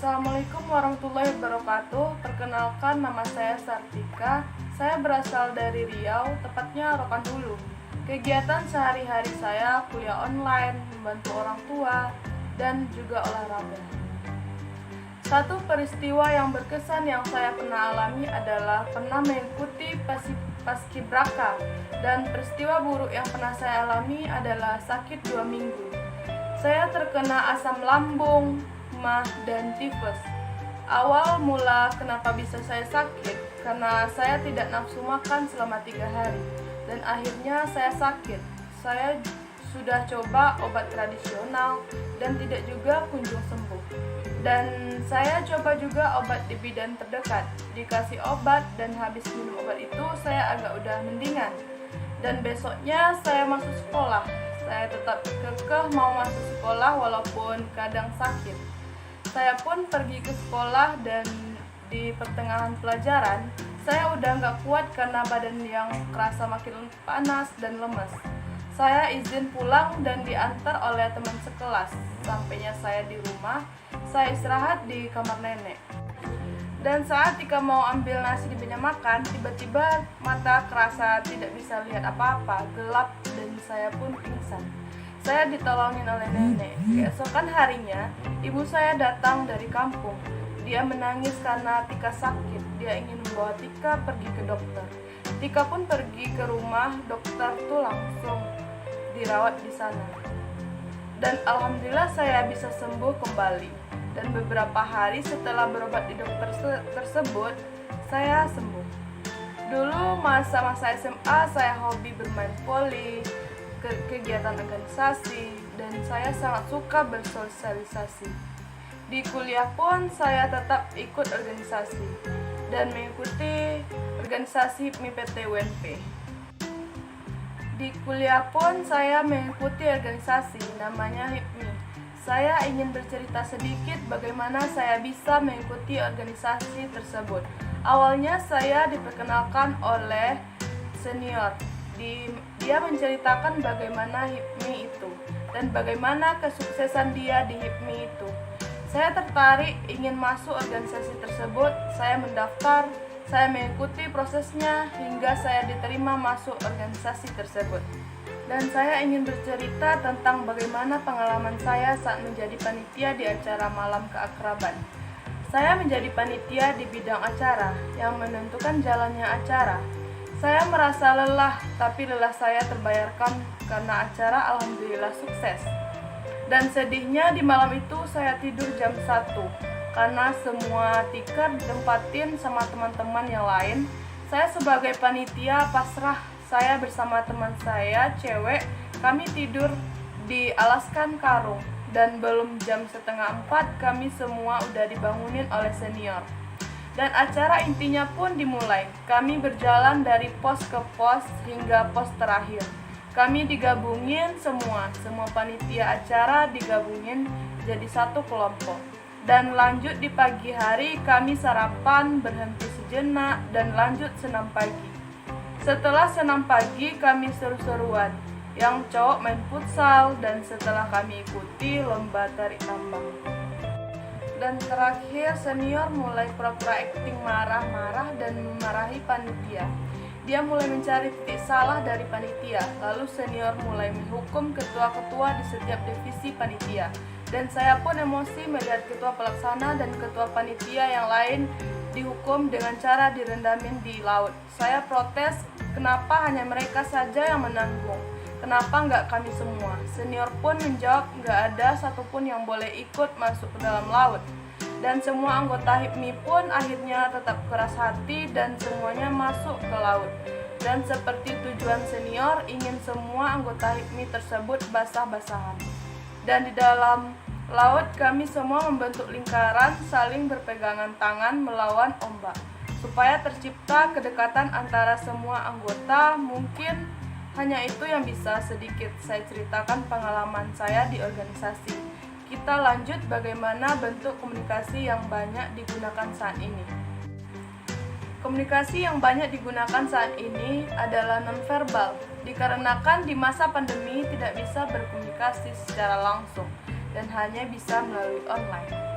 Assalamualaikum warahmatullahi wabarakatuh. Perkenalkan, nama saya Sartika. Saya berasal dari Riau, tepatnya Rokan Hulu. Kegiatan sehari-hari saya kuliah online, membantu orang tua, dan juga olahraga. Satu peristiwa yang berkesan yang saya pernah alami adalah pernah mengikuti paskibraka, dan peristiwa buruk yang pernah saya alami adalah sakit 2 minggu. Saya terkena asam lambung, mah, dan tifus. Awal mula kenapa bisa saya sakit karena saya tidak nafsu makan selama 3 hari, dan akhirnya saya sakit. Saya sudah coba obat tradisional dan tidak juga kunjung sembuh. Dan saya coba juga obat di bidan terdekat. Dikasih obat dan habis minum obat itu saya agak udah mendingan. Dan besoknya saya masuk sekolah. Saya tetap kekeh mau masuk sekolah walaupun kadang sakit. Saya pun pergi ke sekolah, dan di pertengahan pelajaran saya udah nggak kuat karena badan yang kerasa makin panas dan lemas. Saya izin pulang dan diantar oleh teman sekelas. Sampainya saya di rumah, saya istirahat di kamar nenek. Dan saat Tika mau ambil nasi di meja makan, tiba-tiba mata kerasa tidak bisa lihat apa-apa, gelap, dan saya pun pingsan. Saya ditolongin oleh nenek. Keesokan harinya, ibu saya datang dari kampung. Dia menangis karena Tika sakit. Dia ingin membawa Tika pergi ke dokter. Tika pun pergi ke rumah dokter tuh langsung dirawat di sana. Dan alhamdulillah saya bisa sembuh kembali. Dan beberapa hari setelah berobat di dokter tersebut, saya sembuh. Dulu masa-masa SMA saya hobi bermain voli, kegiatan organisasi, dan saya sangat suka bersosialisasi. Di kuliah pun saya tetap ikut organisasi dan mengikuti organisasi HIPMI PT UNP. Di kuliah pun saya mengikuti organisasi namanya HIPMI. Saya ingin bercerita sedikit bagaimana saya bisa mengikuti organisasi tersebut. Awalnya saya diperkenalkan oleh senior. Dia menceritakan bagaimana HIPMI itu dan bagaimana kesuksesan dia di HIPMI itu. Saya tertarik ingin masuk organisasi tersebut. Saya mendaftar, saya mengikuti prosesnya hingga saya diterima masuk organisasi tersebut. Dan saya ingin bercerita tentang bagaimana pengalaman saya saat menjadi panitia di acara malam keakraban. Saya menjadi panitia di bidang acara yang menentukan jalannya acara. Saya merasa lelah, tapi lelah saya terbayarkan karena acara alhamdulillah sukses. Dan sedihnya di malam itu saya tidur jam 1 karena semua tikar ditempatin sama teman-teman yang lain. Saya sebagai panitia pasrah. Saya bersama teman saya, cewek, kami tidur di alaskan karung. Dan belum jam 3:30 kami semua udah dibangunin oleh senior. Dan acara intinya pun dimulai. Kami berjalan dari pos ke pos hingga pos terakhir. Kami digabungin semua panitia acara digabungin jadi satu kelompok. Dan lanjut di pagi hari kami sarapan, berhenti sejenak, dan lanjut senam pagi. Setelah senam pagi kami seru-seruan. Yang cowok main futsal, dan setelah kami ikuti lomba tarik tambang. Dan terakhir senior mulai pura-pura acting marah-marah dan memarahi panitia. Dia mulai mencari titik salah dari panitia. Lalu senior mulai menghukum ketua-ketua di setiap divisi panitia. Dan saya pun emosi melihat ketua pelaksana dan ketua panitia yang lain dihukum dengan cara direndamin di laut. Saya protes, kenapa hanya mereka saja yang menanggung? Kenapa nggak kami semua? Senior pun menjawab nggak ada satupun yang boleh ikut masuk ke dalam laut. Dan semua anggota HIPMI pun akhirnya tetap keras hati dan semuanya masuk ke laut. Dan seperti tujuan senior, ingin semua anggota HIPMI tersebut basah-basahan. Dan di dalam laut kami semua membentuk lingkaran saling berpegangan tangan melawan ombak. Supaya tercipta kedekatan antara semua anggota. Mungkin hanya itu yang bisa sedikit saya ceritakan pengalaman saya di organisasi. Kita lanjut bagaimana bentuk komunikasi yang banyak digunakan saat ini. Komunikasi yang banyak digunakan saat ini adalah nonverbal, dikarenakan di masa pandemi tidak bisa berkomunikasi secara langsung dan hanya bisa melalui online.